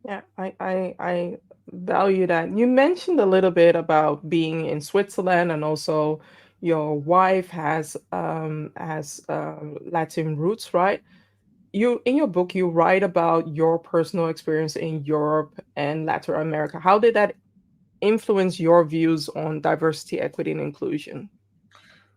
Yeah, I value that. You mentioned a little bit about being in Switzerland, and also your wife has Latin roots, right? You in your book you write about your personal experience in Europe and Latin America. How did that influence your views on diversity, equity, and inclusion?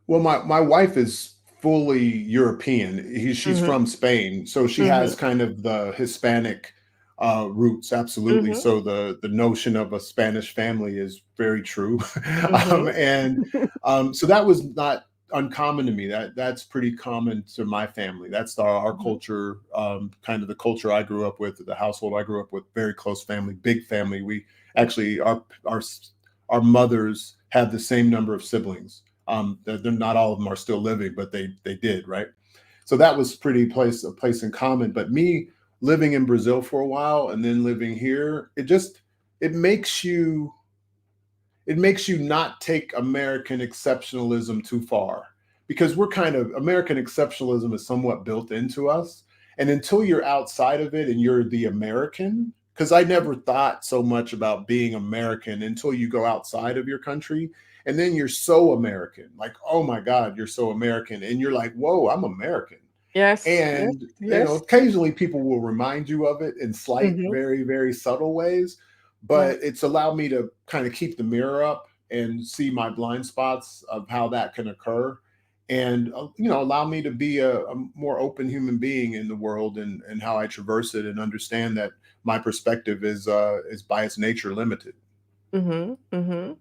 Well, my wife is fully European. She's Mhm. from Spain, so she has Mhm. kind of the Hispanic roots, absolutely. Mhm. So the notion of a Spanish family is very true, Mhm. and so that was not uncommon to me. That's pretty common to my family. That's our Mhm. culture, kind of the culture I grew up with, the household I grew up with. Very close family, big family. We actually our mothers have the same number of siblings. They're not all of them are still living, but they did, right? So that was pretty place a place in common. But me living in Brazil for a while and then living here, it makes you it makes you not take American exceptionalism too far, because we're kind of American exceptionalism is somewhat built into us. And until you're outside of it and you're the American, because I never thought so much about being American until you go outside of your country. And then you're so American, like, oh my God, you're so American. And you're like, whoa, I'm American. Yes, yes, And, yes. occasionally people will remind you of it in slight, Mhm. very, very subtle ways. Right. But it's allowed me to kind of keep the mirror up and see my blind spots of how that can occur. And, allow me to be a more open human being in the world, and how I traverse it, and understand that my perspective is by its nature limited. Mhm. Mhm.